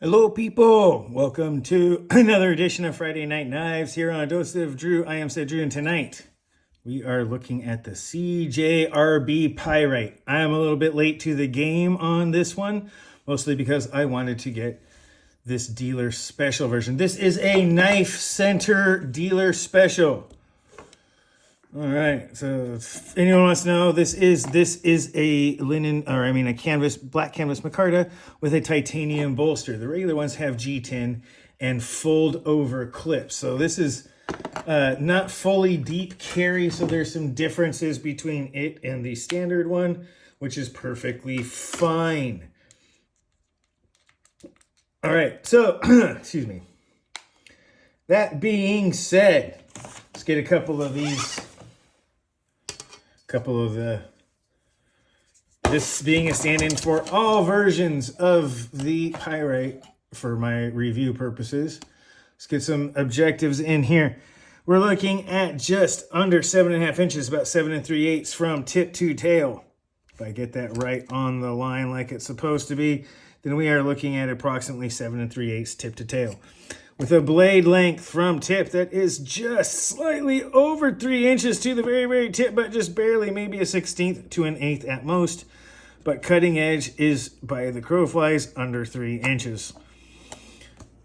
Hello people, welcome to another edition of Friday Night Knives here on A Dose of Drew. I am Said Drew, and tonight we are looking at the CJRB Pyrite. I am a little bit late to the game on this one, mostly because I wanted to get this dealer special version. This is a Knife Center dealer special. All right, so if anyone wants to know, this is a black canvas micarta with a titanium bolster. The regular ones have G10 and fold over clips. So this is not fully deep carry, so there's some differences between it and the standard one, which is perfectly fine. All right, so, excuse me. That being said, let's get a couple of this being a stand-in for all versions of the Pyrite for my review purposes. Let's get some objectives in here. We're looking at just under 7.5 inches, about 7 3/8 from tip to tail. If I get that right on the line like it's supposed to be, then we are looking at approximately 7 3/8 tip to tail. With a blade length from tip that is just slightly over 3 inches to the very, very tip, but just barely, maybe a 1/16 to an 1/8 at most. But cutting edge is, by the crow flies, under 3 inches.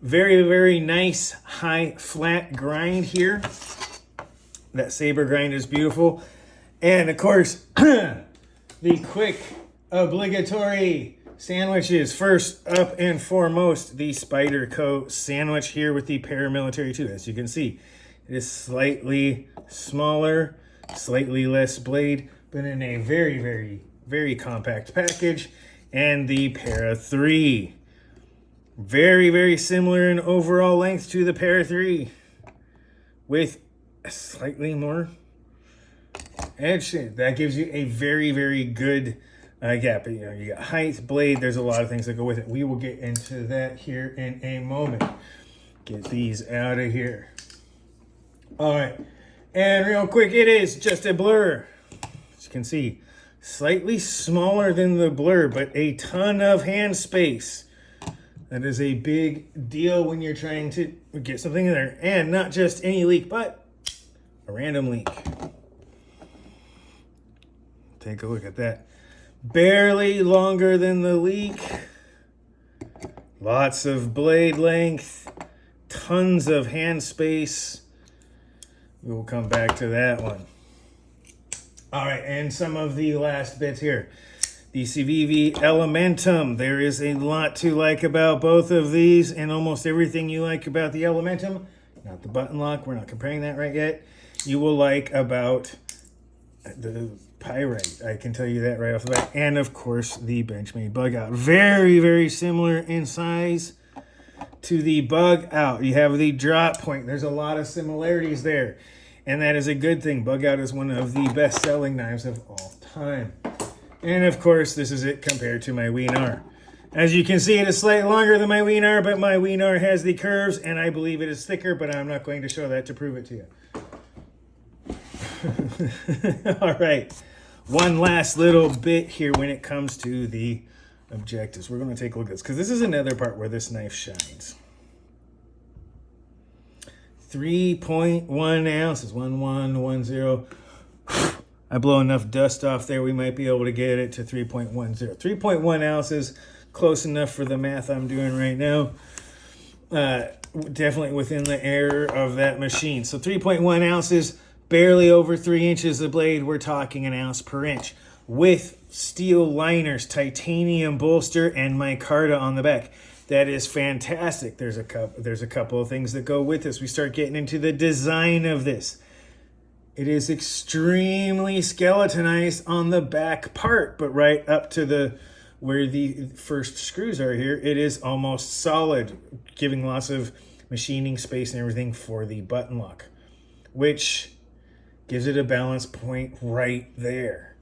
Very, very nice high flat grind here. That saber grind is beautiful. And of course, the quick obligatory sandwiches. First up and foremost, the Spyderco sandwich here with the paramilitary 2. As you can see, it is slightly smaller, slightly less blade, but in a very, very, very compact package. And the Para 3. Very, very similar in overall length to the Para 3, with a slightly more edge. That gives you a very, very good gap. You got height, blade, there's a lot of things that go with it. We will get into that here in a moment. Get these out of here. All right, and real quick, it is just a blur. As you can see, slightly smaller than the blur, but a ton of hand space. That is a big deal when you're trying to get something in there. And not just any leak, but a random leak. Take a look at that. Barely longer than the leak. Lots of blade length. Tons of hand space. We will come back to that one. All right, and some of the last bits here. The CVV Elementum. There is a lot to like about both of these, and almost everything you like about the Elementum, not the button lock, we're not comparing that right yet, you will like about the Pyrite. I can tell you that right off the bat. And of course, the Benchmade Bug Out. Very, very similar in size to the Bug Out. You have the drop point. There's a lot of similarities there, and that is a good thing. Bug Out is one of the best-selling knives of all time. And of course, this is it compared to my Wiener. As you can see, it is slightly longer than my Wiener, but my Wiener has the curves, and I believe it is thicker, but I'm not going to show that to prove it to you. All right. One last little bit here when it comes to the objectives. We're going to take a look at this, because this is another part where this knife shines. 3.1 ounces, 1110. I blow enough dust off there, we might be able to get it to 3.10. 3.1 ounces, close enough for the math I'm doing right now. Definitely within the error of that machine. So 3.1 ounces, barely over 3 inches of blade. We're talking an ounce per inch. With steel liners, titanium bolster, and micarta on the back. That is fantastic. There's a couple of things that go with this. We start getting into the design of this. It is extremely skeletonized on the back part, but right up to where the first screws are here, it is almost solid, giving lots of machining space and everything for the button lock, which gives it a balance point right there.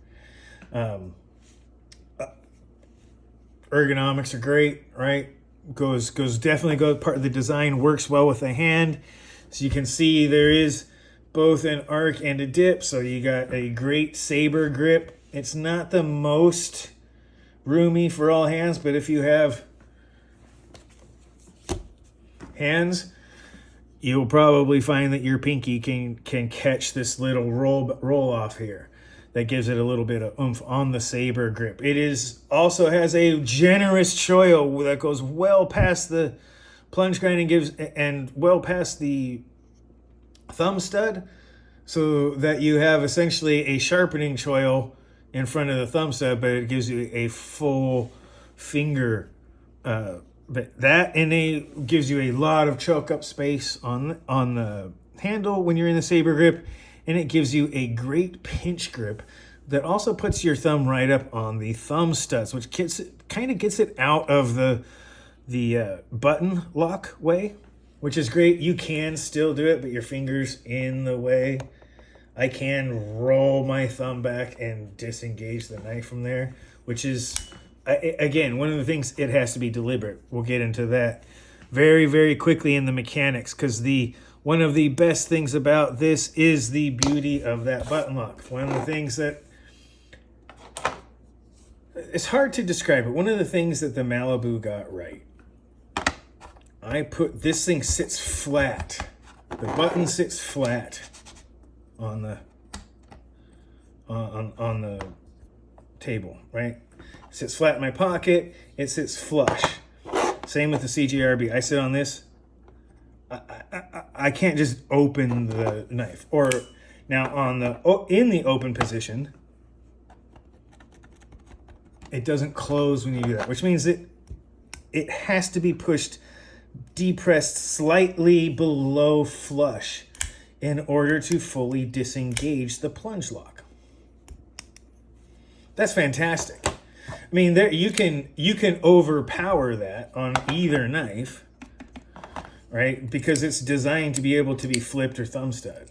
Ergonomics are great, right? Part of the design works well with the hand. So you can see there is both an arc and a dip, so you got a great saber grip. It's not the most roomy for all hands, but if you have hands, you'll probably find that your pinky can catch this little roll off here. That gives it a little bit of oomph on the saber grip. It is also has a generous choil that goes well past the plunge grind and well past the thumb stud, so that you have essentially a sharpening choil in front of the thumb stud, but it gives you a full finger. But that gives you a lot of choke up space on the handle when you're in the saber grip, and it gives you a great pinch grip that also puts your thumb right up on the thumb studs, which kind of gets it out of the button lock way, which is great. You can still do it, but your finger's in the way. I can roll my thumb back and disengage the knife from there, which is, again, one of the things, it has to be deliberate. We'll get into that very, very quickly in the mechanics, because one of the best things about this is the beauty of that button lock. One of the things that, it's hard to describe, but one of the things that the Malibu got right, this thing sits flat. The button sits flat on the table, right? It sits flat in my pocket. It sits flush. Same with the CJRB. I sit on this. I can't just open the knife. Or now in the open position, it doesn't close when you do that, which means that it has to be depressed slightly below flush in order to fully disengage the plunge lock. That's fantastic. I mean, you can overpower that on either knife, right? Because it's designed to be able to be flipped or thumb stud.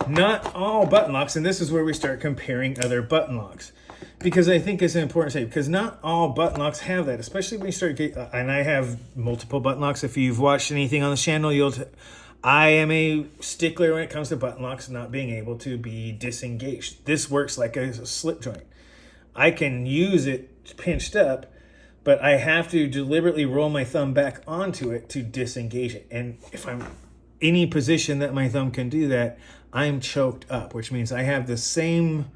Not all button locks, and this is where we start comparing other button locks, because I think it's important to say, because not all button locks have that, especially when you start and I have multiple button locks. If you've watched anything on the channel, I am a stickler when it comes to button locks not being able to be disengaged. This works like a slip joint. I can use it pinched up, but I have to deliberately roll my thumb back onto it to disengage it. And if I'm any position that my thumb can do that, I'm choked up, which means I have the same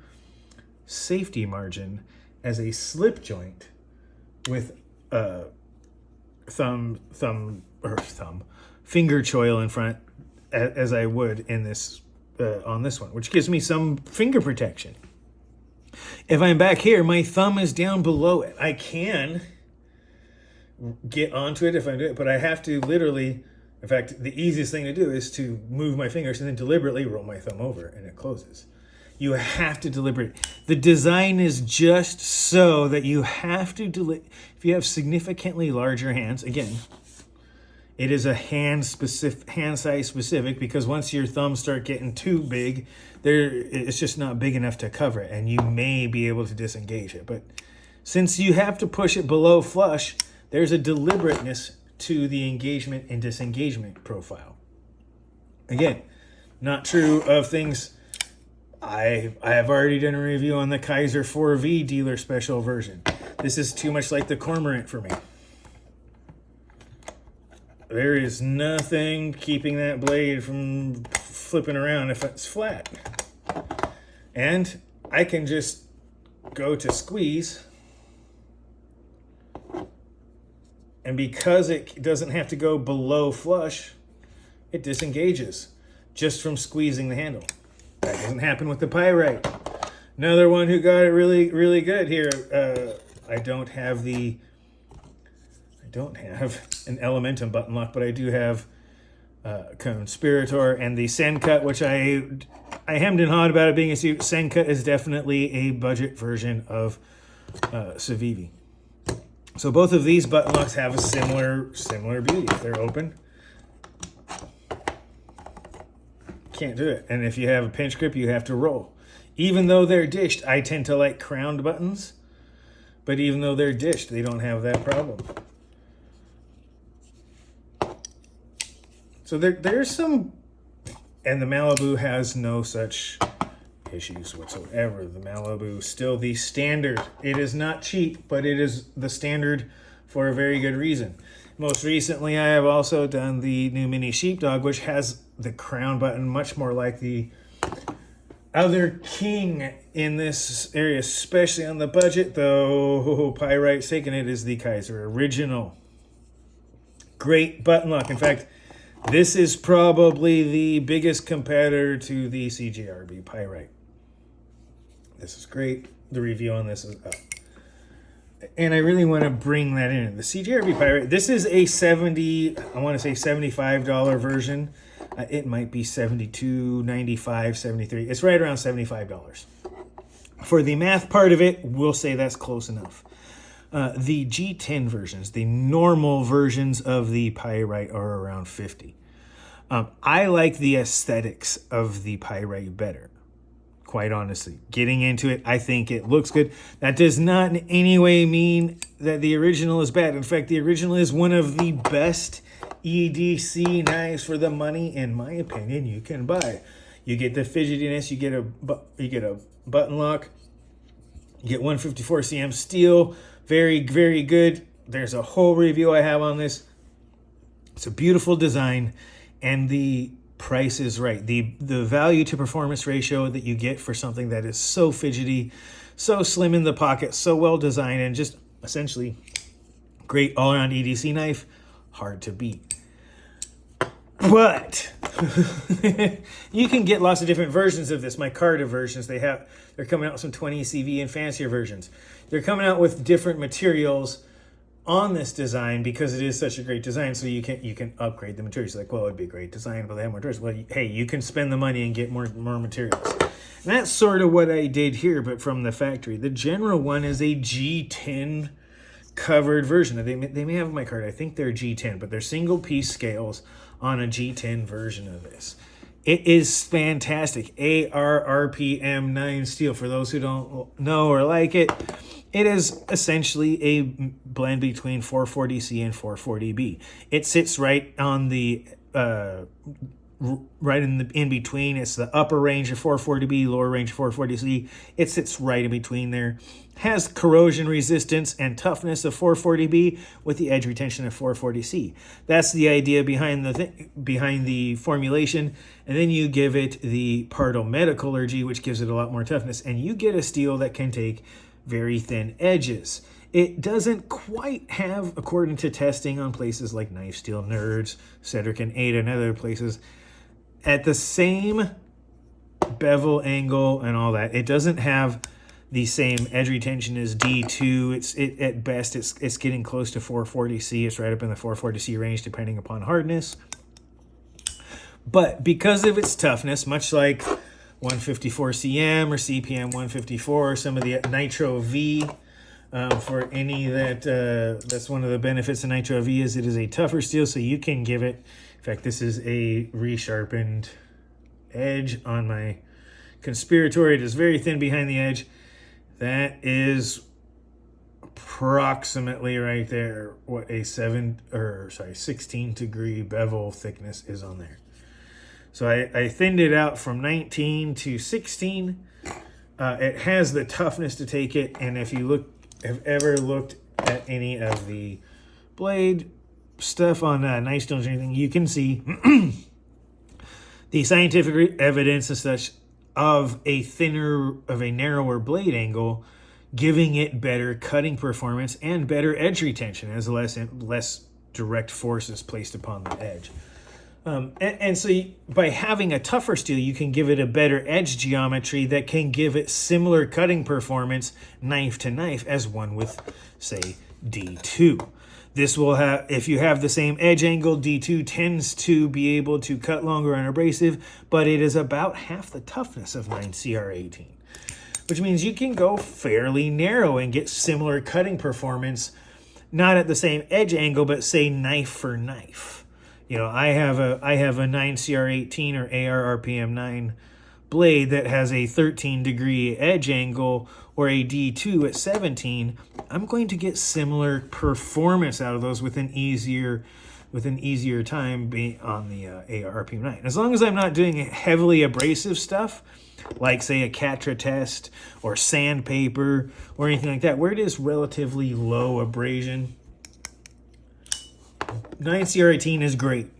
safety margin as a slip joint with a finger choil in front as I would in this on this one, which gives me some finger protection. If I'm back here, my thumb is down below it. I can get onto it if I do it, but I have to literally, in fact, the easiest thing to do is to move my fingers and then deliberately roll my thumb over and it closes. You have to deliberate. The design is just so that you have to if you have significantly larger hands, again, it is a hand size specific, because once your thumbs start getting too big, it's just not big enough to cover it, and you may be able to disengage it. But since you have to push it below flush, there's a deliberateness to the engagement and disengagement profile. Again, not true of things. I have already done a review on the Kaiser 4V dealer special version. This is too much like the Cormorant for me. There is nothing keeping that blade from flipping around if it's flat. And I can just go to squeeze. And because it doesn't have to go below flush, it disengages just from squeezing the handle. That doesn't happen with the Pyrite. Another one who got it really, really good here. I don't have an Elementum button lock, but I do have Conspirator and the Send Cut, which I hemmed and hawed about it being a Send Cut is definitely a budget version of Civivi. So both of these button locks have a similar beauty. If they're open, can't do it. And if you have a pinch grip, you have to roll. Even though they're dished, I tend to like crowned buttons, but even though they're dished, they don't have that problem. So there's some, and the Malibu has no such issues whatsoever. The Malibu is still the standard. It is not cheap, but it is the standard for a very good reason. Most recently, I have also done the new Mini Sheepdog, which has the crown button much more like the other king in this area, especially on the budget, though Pyrite's taking it, is the Kaiser Original. Great button lock. In fact, this is probably the biggest competitor to the CJRB Pyrite. This is great. The review on this is up. And I really want to bring that in. The CJRB Pyrite, this is a $75 version. It might be $72, $95, $73. It's right around $75. For the math part of it, we'll say that's close enough. The G10 versions, the normal versions of the Pyrite, are around $50. I like the aesthetics of the Pyrite better, quite honestly. Getting into it, I think it looks good. That does not in any way mean that the original is bad. In fact, the original is one of the best EDC knives for the money, in my opinion, you can buy. You get the fidgetiness, you get a button lock, you get 154 cm steel. Very, very good. There's a whole review I have on this. It's a beautiful design, and the price is right. The value to performance ratio that you get for something that is so fidgety, so slim in the pocket, so well designed, and just essentially great all-around EDC knife, hard to beat. But you can get lots of different versions of this. Micarta versions, they're coming out with some 20 CV and fancier versions. They're coming out with different materials on this design because it is such a great design. So you can upgrade the materials. Like, well, it'd be a great design, but they have more materials. Well, hey, you can spend the money and get more materials. And that's sort of what I did here, but from the factory. The general one is a G10 covered version. They may have micarta. I think they're G10, but they're single piece scales on a G10 version of this. It is fantastic. AR/RPM 9 steel. For those who don't know or like it, it is essentially a blend between 440C and 440B. It sits right on the right in between. It's the upper range of 440B, lower range of 440C. It sits right in between there. Has corrosion resistance and toughness of 440B with the edge retention of 440C. That's the idea behind the formulation. And then you give it the Pardo metallurgy, which gives it a lot more toughness, and you get a steel that can take very thin edges. It doesn't quite have, according to testing on places like Knife Steel Nerds, Cedric and Ada, and other places, at the same bevel angle and all that, it doesn't have the same edge retention as D2. At best, it's getting close to 440C. It's right up in the 440C range, depending upon hardness. But because of its toughness, much like 154 CM or CPM 154, or some of the Nitro V, for any that's one of the benefits of Nitro V, is it is a tougher steel, so you can give it. In fact, this is a resharpened edge on my Conspirator. It is very thin behind the edge. That is approximately right there what a 16 degree bevel thickness is on there. So I thinned it out from 19 to 16. It has the toughness to take it, and if you have ever looked at any of the blade stuff on Knife Stones or anything, you can see the scientific evidence and such of a narrower blade angle, giving it better cutting performance and better edge retention as less direct force is placed upon the edge. And so by having a tougher steel, you can give it a better edge geometry that can give it similar cutting performance knife to knife as one with, say, D2. This will have, if you have the same edge angle, D2 tends to be able to cut longer on abrasive, but it is about half the toughness of 9CR18, which means you can go fairly narrow and get similar cutting performance, not at the same edge angle, but say knife for knife. You know, I have a 9CR18 or AR/RPM 9 blade that has a 13 degree edge angle, or a D2 at 17, I'm going to get similar performance out of those with an easier time on the AR/RPM 9. As long as I'm not doing heavily abrasive stuff, like say a Catra test or sandpaper or anything like that, where it is relatively low abrasion, 9CR18 is great.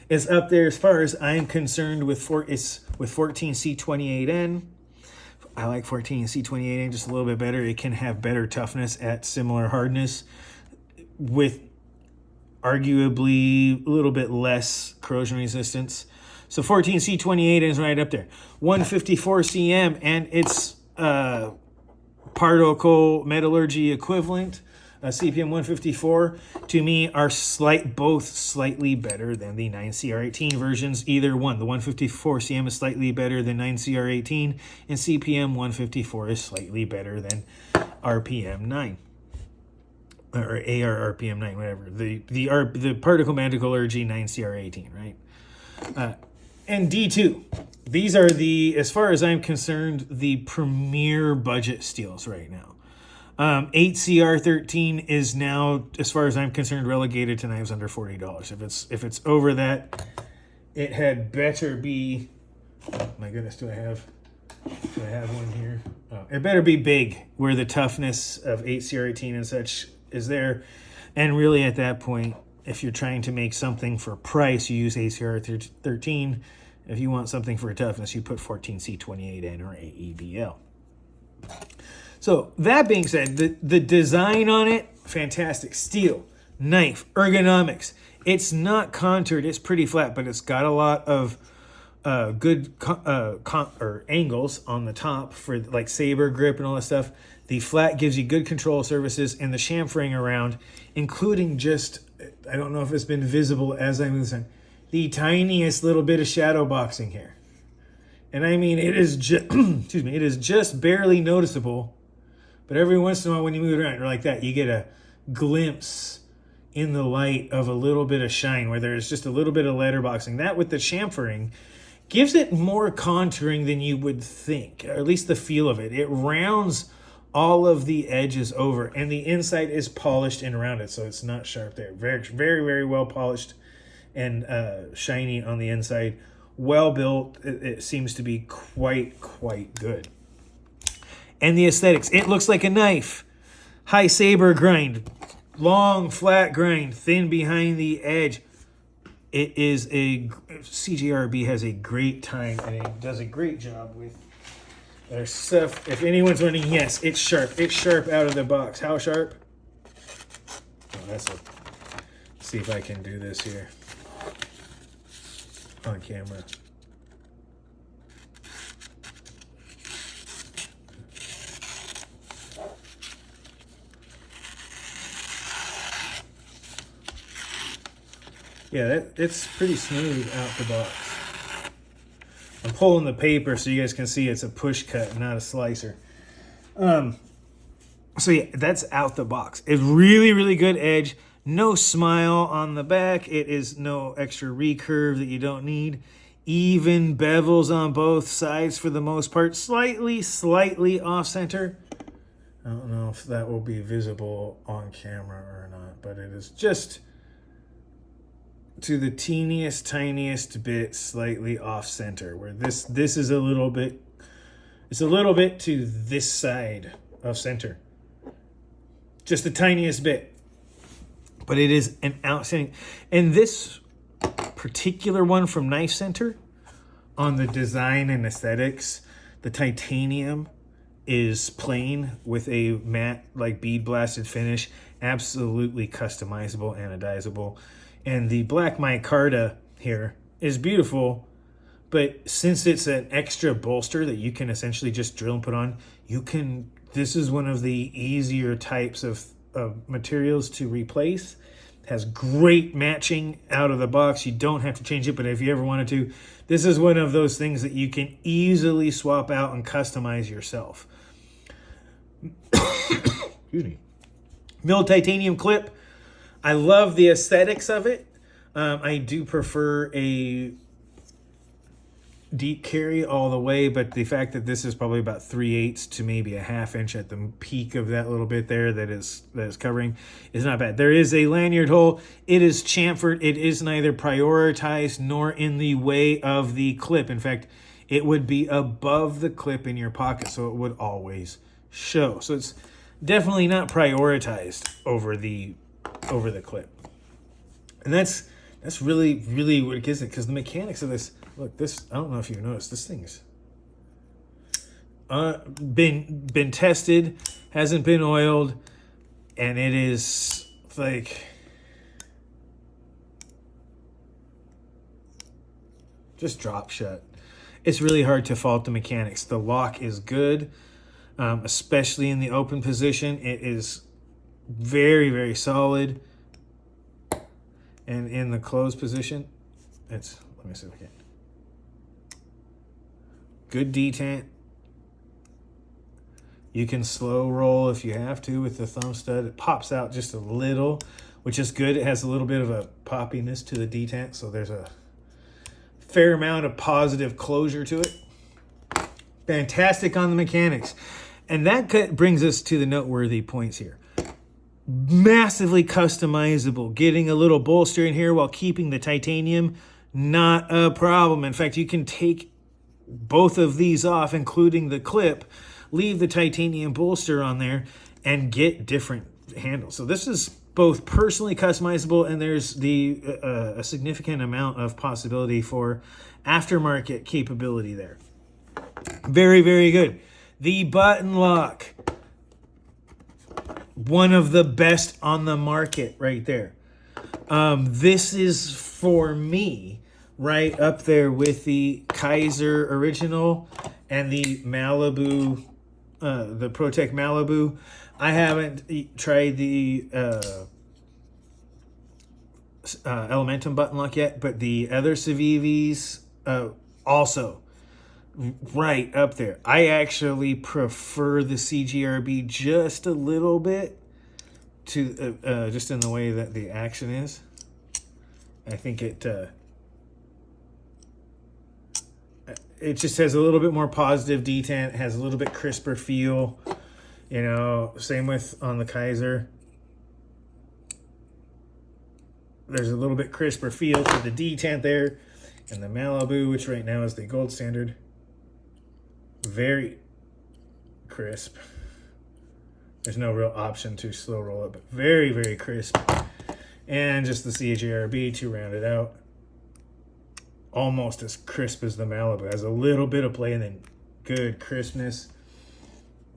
It's up there as far as I'm concerned with 14C28N. I like 14C28N just a little bit better. It can have better toughness at similar hardness with arguably a little bit less corrosion resistance. So 14C28N is right up there. 154CM and its particle metallurgy equivalent, CPM 154, to me are both slightly better than the 9CR18 versions. Either one. The 154CM is slightly better than 9CR18, and CPM 154 is slightly better than RPM 9. Or AR RPM 9, whatever. The particle metallurgy 9CR18, right? And D2. These are as far as I'm concerned, the premier budget steels right now. 8CR13 is now, as far as I'm concerned, relegated to knives under $40. If it's over that, it had better be. Oh my goodness, do I have one here? Oh, it better be big, where the toughness of 8CR18 and such is there. And really, at that point, if you're trying to make something for price, you use 8CR13. If you want something for toughness, you put 14C28N or AEBL. So that being said, the design on it, fantastic. Steel, knife, ergonomics. It's not contoured. It's pretty flat, but it's got a lot of good angles on the top for like saber grip and all that stuff. The flat gives you good control surfaces, and the chamfering around, including just, I don't know if it's been visible as I move on, the tiniest little bit of shadow boxing here. And I mean, it is just, excuse me, it is just barely noticeable. But every once in a while when you move it around like that, you get a glimpse in the light of a little bit of shine where there's just a little bit of letterboxing. That with the chamfering gives it more contouring than you would think, or at least the feel of it. It rounds all of the edges over, and the inside is polished and rounded, so it's not sharp there. Very, very, very well polished and shiny on the inside. Well built. It seems to be quite good. And the aesthetics. It looks like a knife. High saber grind. Long, flat grind. Thin behind the edge. It is CJRB has a great time, and it does a great job with their stuff. If anyone's wondering, yes, it's sharp. It's sharp out of the box. How sharp? Oh, let's see if I can do this here on camera. Yeah, it's pretty smooth out the box. I'm pulling the paper so you guys can see it's a push cut, not a slicer. So yeah, that's out the box. It's really, really good edge. No smile on the back. It is no extra recurve that you don't need. Even bevels on both sides for the most part. Slightly off center. I don't know if that will be visible on camera or not, but it is just to the tiniest bit slightly off center, where this is a little bit, it's a little bit to this side of center. Just the tiniest bit. But it is an outstanding, and this particular one from Knife Center, on the design and aesthetics, the titanium is plain with a matte, like bead blasted finish, absolutely customizable, anodizable. And the black micarta here is beautiful, but since it's an extra bolster that you can essentially just drill and put on, this is one of the easier types of materials to replace. It has great matching out of the box. You don't have to change it, but if you ever wanted to, this is one of those things that you can easily swap out and customize yourself. Excuse me. Milled titanium clip. I love the aesthetics of it. I do prefer a deep carry all the way, but the fact that this is probably about 3/8 to maybe a 1/2 inch at the peak of that little bit there that is covering is not bad. There is a lanyard hole. It is chamfered. It is neither prioritized nor in the way of the clip. In fact, it would be above the clip in your pocket, so it would always show. So it's definitely not prioritized over the clip. And that's really, really what it gives it, because the mechanics of this, look, this, I don't know if you've noticed, this thing's been tested, hasn't been oiled, and it is like just drop shut. It's really hard to fault the mechanics. The lock is good, especially in the open position. It is very, very solid. And in the closed position, let me see if I can. Good detent. You can slow roll if you have to with the thumb stud. It pops out just a little, which is good. It has a little bit of a poppiness to the detent, so there's a fair amount of positive closure to it. Fantastic on the mechanics. And that brings us to the noteworthy points here. Massively customizable. Getting a little bolster in here while keeping the titanium, not a problem. In fact, you can take both of these off, including the clip, leave the titanium bolster on there, and get different handles. So this is both personally customizable, and there's a significant amount of possibility for aftermarket capability there. Very, very good. The button lock, one of the best on the market right there. This is, for me, right up there with the Kaiser original and the Malibu, the ProTech Malibu. I haven't tried the Elementum button lock yet, but the other Civivs also right up there. I actually prefer the CJRB just a little bit to just in the way that the action is. I think it just has a little bit more positive detent, has a little bit crisper feel. You know, same with on the Kaiser. There's a little bit crisper feel to the detent there. And the Malibu, which right now is the gold standard, very crisp. There's no real option to slow roll it, but very, very crisp. And just the CJRB to round it out. Almost as crisp as the Malibu. Has a little bit of play and then good crispness.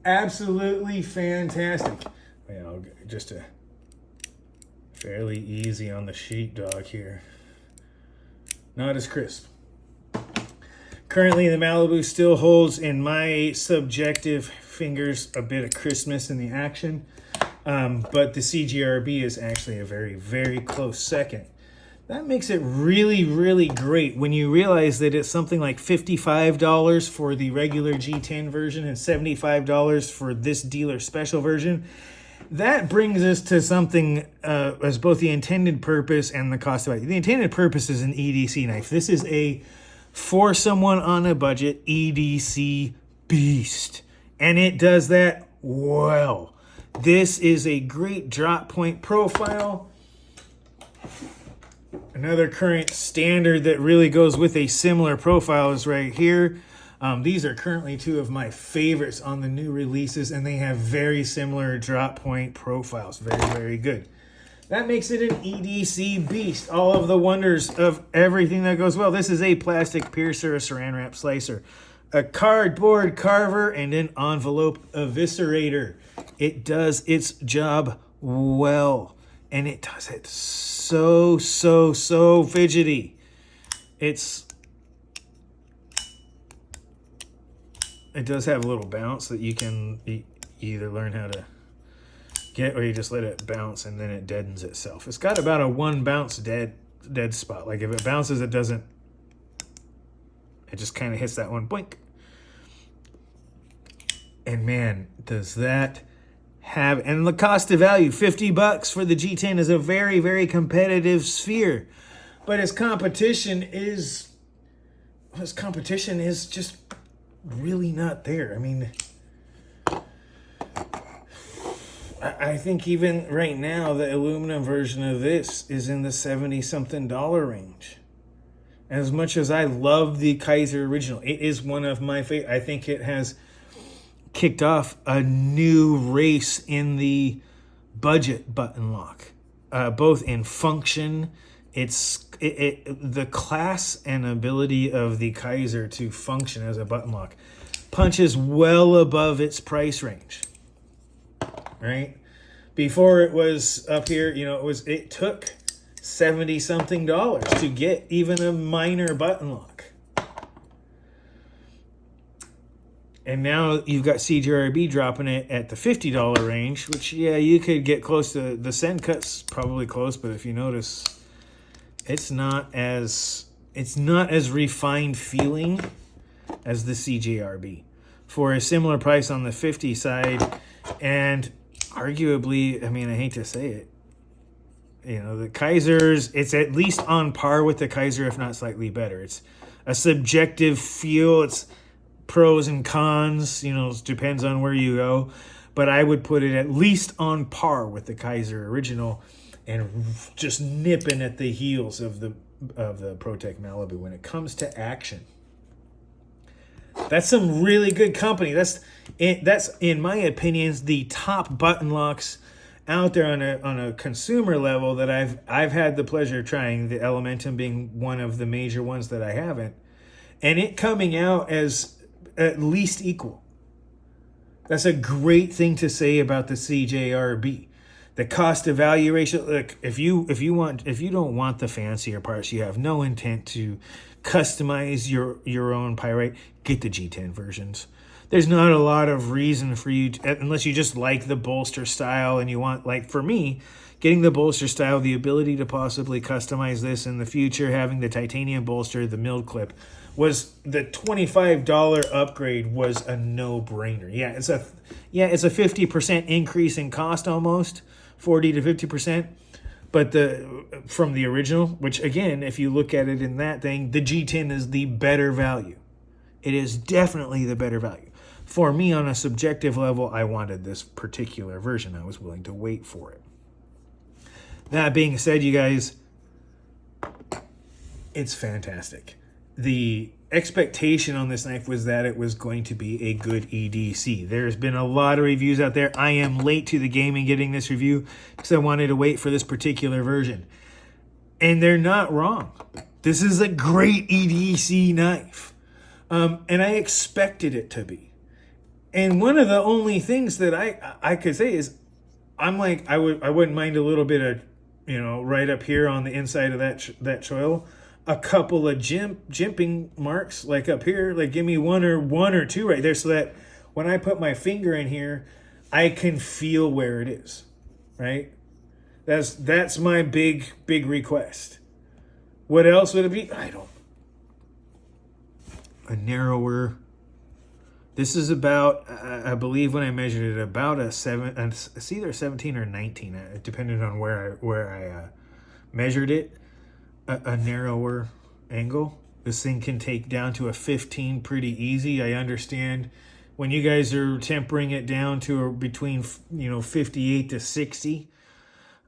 Absolutely fantastic. You know, just a fairly easy on the sheepdog here. Not as crisp. Currently, the Malibu still holds, in my subjective fingers, a bit of crispness in the action. But the CJRB is actually a very, very close second. That makes it really, really great when you realize that it's something like $55 for the regular G10 version and $75 for this dealer special version. That brings us to something as both the intended purpose and the cost of it. The intended purpose is an EDC knife. This is a, for someone on a budget, EDC beast. And it does that well. This is a great drop point profile. Another current standard that really goes with a similar profile is right here. These are currently two of my favorites on the new releases, and they have very similar drop point profiles. Very, very good. That makes it an EDC beast. All of the wonders of everything that goes well. This is a plastic piercer, a saran wrap slicer, a cardboard carver, and an envelope eviscerator. It does its job well, and it does it so fidgety. It does have a little bounce that you can either learn how to get, or you just let it bounce and then it deadens itself. It's got about a 1 bounce dead spot. Like if it bounces, it doesn't. It just kind of hits that one, boink. And man, does that have, and the cost to value, $50 for the G10 is a very, very competitive sphere. But its competition is just really not there. I mean, I think even right now, the aluminum version of this is in the $70-something range. As much as I love the Kaiser original, it is one of my favorite. I think it has kicked off a new race in the budget button lock, both in function the class and ability of the Kaiser to function as a button lock punches well above its price range, right? Before it was up here, it took $70 something to get even a minor button lock. And now you've got CJRB dropping it at the $50 range, which, yeah, you could get close to the Send Cut's probably close, but if you notice, it's not as refined feeling as the CJRB for a similar price on the 50 side. And arguably, I mean, I hate to say it, the Kaiser's, it's at least on par with the Kaiser, if not slightly better. It's a subjective feel. It's pros and cons, depends on where you go. But I would put it at least on par with the Kaiser original and just nipping at the heels of the ProTech Malibu when it comes to action. That's some really good company. That's in my opinion the top button locks out there on a consumer level that I've had the pleasure of trying, the Elementum being one of the major ones that I haven't, and it coming out as at least equal. That's a great thing to say about the CJRB. The cost to value ratio. Look, if you don't want the fancier parts, you have no intent to customize your own Pyrite, get the G10 versions. There's not a lot of reason for you to, unless you just like the bolster style and you want, like for me, getting the bolster style, the ability to possibly customize this in the future, having the titanium bolster, the milled clip, was the $25 upgrade was a no-brainer. Yeah, it's a 50% increase in cost almost, 40 to 50%. But from the original, which again, if you look at it in that thing, the G10 is the better value. It is definitely the better value. For me, on a subjective level, I wanted this particular version. I was willing to wait for it. That being said, you guys, it's fantastic. The expectation on this knife was that it was going to be a good EDC. There's been a lot of reviews out there. I am late to the game in getting this review because I wanted to wait for this particular version. And they're not wrong. This is a great EDC knife. And I expected it to be. And one of the only things that I could say is I'm like, I wouldn't mind a little bit of, right up here on the inside of that choil, a couple of jimping marks, like up here, like give me one or two right there, so that when I put my finger in here, I can feel where it is, right? That's my big request. What else would it be? A narrower. This is about, I believe when I measured it, about it's either 17 or 19, depending on where I measured it. A narrower angle. This thing can take down to a 15 pretty easy. I understand when you guys are tempering it down to between 58 to 60.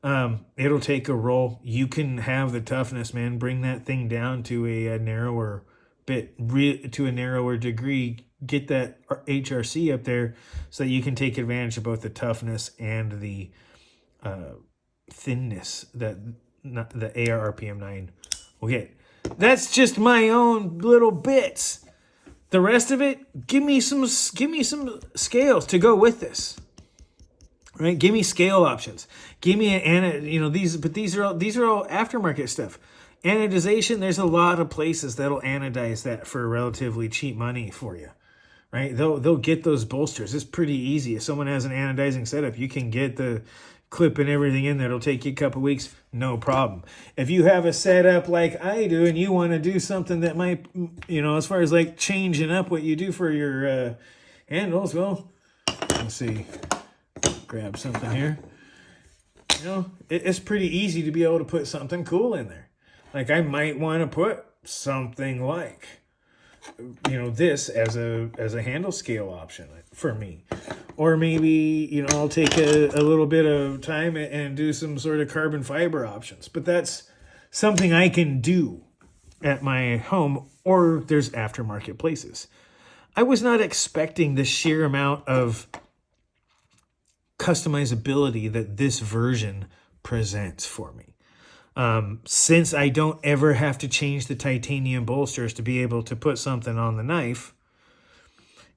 It'll take a roll. You can have the toughness, man. Bring that thing down to a narrower bit, to a narrower degree. Get that HRC up there so that you can take advantage of both the toughness and the thinness that the AR RPM9 will get. That's just my own little bits. The rest of it, give me some scales to go with this. Right? Give me scale options. Give me these are all aftermarket stuff. Anodization, there's a lot of places that'll anodize that for relatively cheap money for you. Right? They'll get those bolsters. It's pretty easy. If someone has an anodizing setup, you can get the clip and everything in there. It'll take you a couple weeks, no problem. If you have a setup like I do and you want to do something that might, as far as like changing up what you do for your handles, well, let's see, grab something here. It's pretty easy to be able to put something cool in there. Like I might want to put something like, this as a handle scale option for me. Or maybe, I'll take a little bit of time and do some sort of carbon fiber options. But that's something I can do at my home, or there's aftermarket places. I was not expecting the sheer amount of customizability that this version presents for me. Since I don't ever have to change the titanium bolsters to be able to put something on the knife,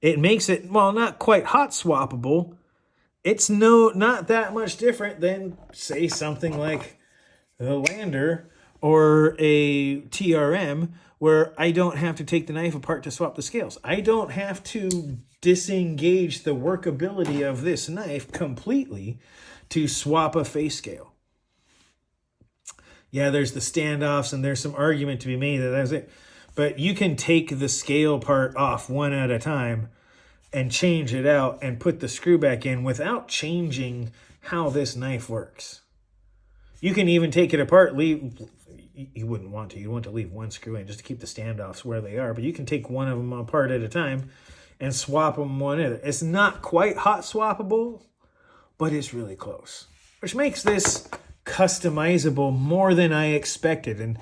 it makes it, well, not quite hot swappable. It's not that much different than, say, something like the Lander or a TRM, where I don't have to take the knife apart to swap the scales. I don't have to disengage the workability of this knife completely to swap a face scale. Yeah, there's the standoffs, and there's some argument to be made that that's it. But you can take the scale part off one at a time and change it out and put the screw back in without changing how this knife works. You can even take it apart, you wouldn't want to. You want to leave one screw in just to keep the standoffs where they are, but you can take one of them apart at a time and swap them one at a time. It's not quite hot swappable, but it's really close, which makes this customizable more than I expected. And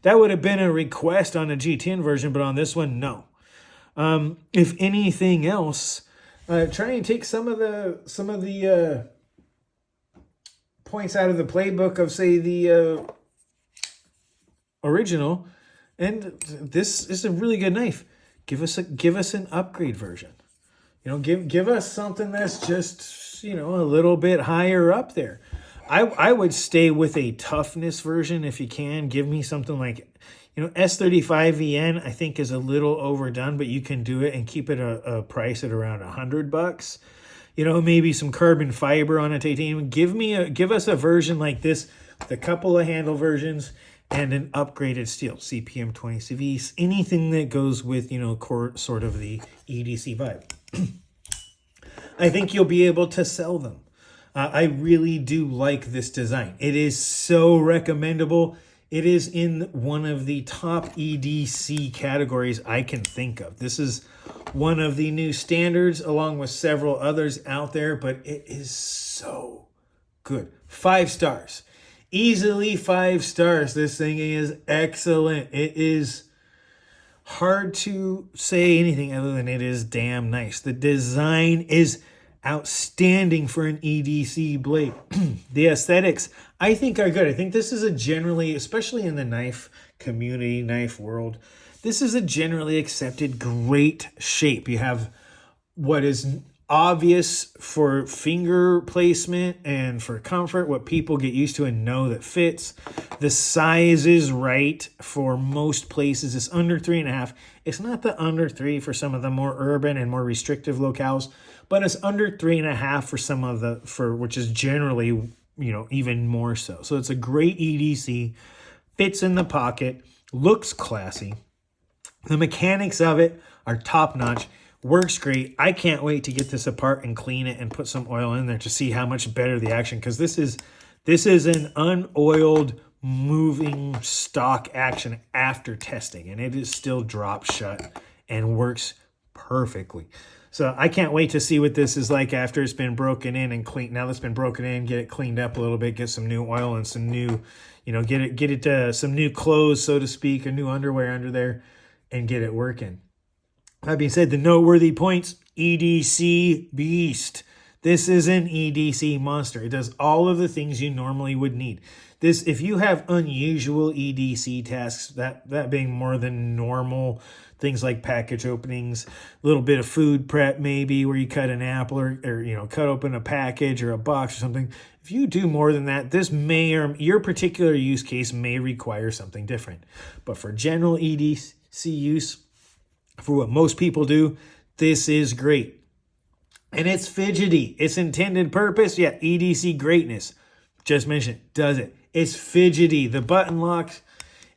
that would have been a request on a G10 version, but on this one, no. If anything else, try and take some of the points out of the playbook of, say, the original, and this is a really good knife. Give us an upgrade version. Give us something that's just, a little bit higher up there. I would stay with a toughness version if you can. Give me something like, S35VN I think is a little overdone, but you can do it and keep it a price at around $100. Maybe some carbon fiber on a titanium. Give us a version like this with a couple of handle versions and an upgraded steel, CPM 20CV, anything that goes with, sort of the EDC vibe. I think you'll be able to sell them. I really do like this design. It is so recommendable. It is in one of the top EDC categories I can think of. This is one of the new standards along with several others out there, but it is so good. 5 stars. Easily 5 stars. This thing is excellent. It is hard to say anything other than it is damn nice. The design is outstanding for an EDC blade. The aesthetics, I think, are good. I think this is a generally, especially in the knife community, knife world, this is a generally accepted great shape. You have what is obvious for finger placement and for comfort, what people get used to and know that fits. The size is right for most places. It's under 3.5. It's not the under 3 for some of the more urban and more restrictive locales, but it's under 3.5 for some of which is generally, even more so. So it's a great EDC, fits in the pocket, looks classy. The mechanics of it are top notch. Works great. I can't wait to get this apart and clean it and put some oil in there to see how much better the action, because this is an unoiled moving stock action after testing, and it is still drop shut and works perfectly. So I can't wait to see what this is like after it's been broken in and cleaned. Now that's been broken in, get it cleaned up a little bit, get some new oil and some new, get it some new clothes, so to speak, or new underwear under there, and get it working. That being said, the noteworthy points, EDC beast. This is an EDC monster. It does all of the things you normally would need. This, if you have unusual EDC tasks, that being more than normal, things like package openings, a little bit of food prep maybe, where you cut an apple or cut open a package or a box or something. If you do more than that, this may, or your particular use case may require something different. But for general EDC use, for what most people do, this is great. And it's fidgety. Its intended purpose, EDC greatness. Just mentioned, does it. It's fidgety. The button lock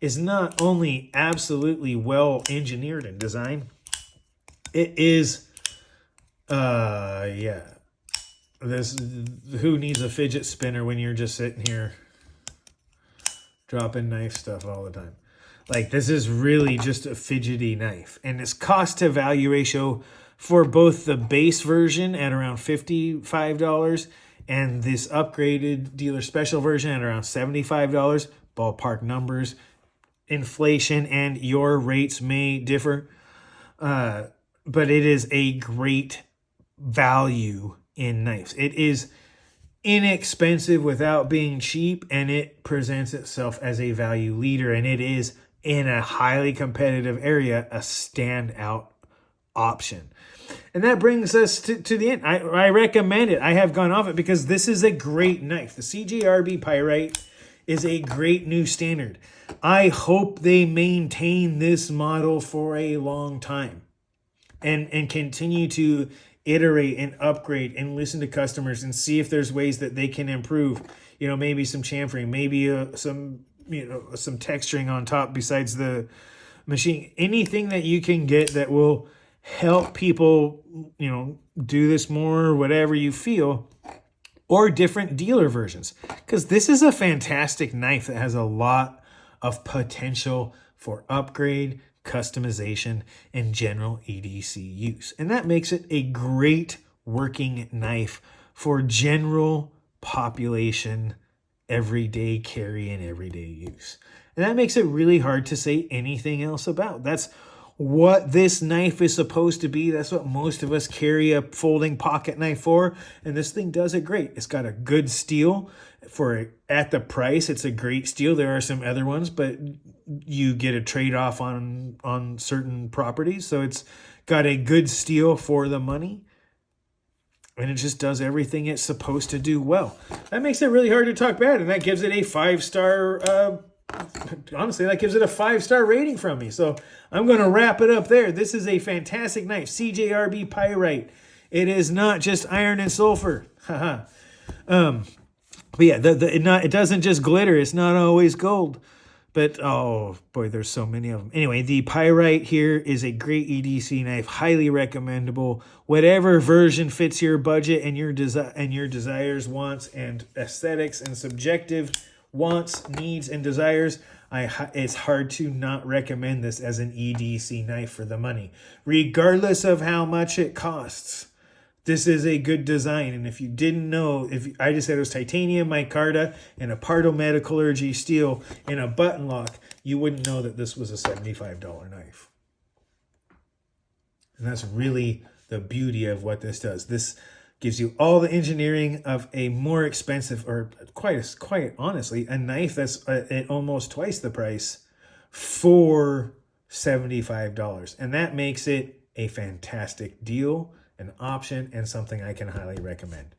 is not only absolutely well engineered and designed, it is, who needs a fidget spinner when you're just sitting here dropping knife stuff all the time? Like, this is really just a fidgety knife. And its cost to value ratio for both the base version at around $55 and this upgraded dealer special version at around $75, ballpark numbers, inflation and your rates may differ. But it is a great value in knives. It is inexpensive without being cheap, and it presents itself as a value leader, and it is, in a highly competitive area, a standout option. And that brings us to the end. I recommend it. I have gone off it because this is a great knife. The CJRB Pyrite is a great new standard. I hope they maintain this model for a long time and continue to iterate and upgrade and listen to customers and see if there's ways that they can improve. You know, maybe some chamfering, maybe some texturing on top besides the machine. Anything that you can get that will help people, you know, do this more, whatever you feel, or different dealer versions. Because this is a fantastic knife that has a lot of potential for upgrade, customization, and general EDC use. And that makes it a great working knife for general population, everyday carry and everyday use. And that makes it really hard to say anything else about. That's what this knife is supposed to be. That's what most of us carry a folding pocket knife for. And this thing does it great. It's got a good steel for at the price. It's a great steel. There are some other ones, but you get a trade-off on certain properties. So it's got a good steel for the money. And it just does everything it's supposed to do well. That makes it really hard to talk bad. And that gives it a 5-star honestly, that gives it a 5-star rating from me. So I'm going to wrap it up there. This is a fantastic knife, CJRB Pyrite. It is not just iron and sulfur. But yeah, it doesn't just glitter. It's not always gold. But, oh, boy, there's so many of them. Anyway, the Pyrite here is a great EDC knife, highly recommendable. Whatever version fits your budget and your desires, wants, and aesthetics and subjective wants, needs, and desires, it's hard to not recommend this as an EDC knife for the money, regardless of how much it costs. This is a good design, and if you didn't know, I just said it was titanium, micarta, and a Pardo metallurgy steel in a button lock, you wouldn't know that this was a $75 knife. And that's really the beauty of what this does. This gives you all the engineering of a more expensive, or quite honestly, a knife that's at almost twice the price for $75. And that makes it a fantastic deal, an option, and something I can highly recommend.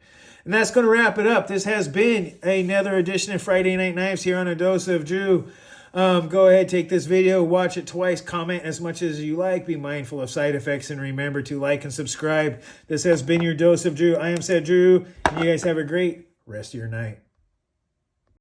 And that's going to wrap it up. This has been another edition of Friday Night Knives here on A Dose of Drew. Go ahead, take this video, watch it twice, comment as much as you like, be mindful of side effects, and remember to like and subscribe. This has been your Dose of Drew. I am said Drew, and you guys have a great rest of your night.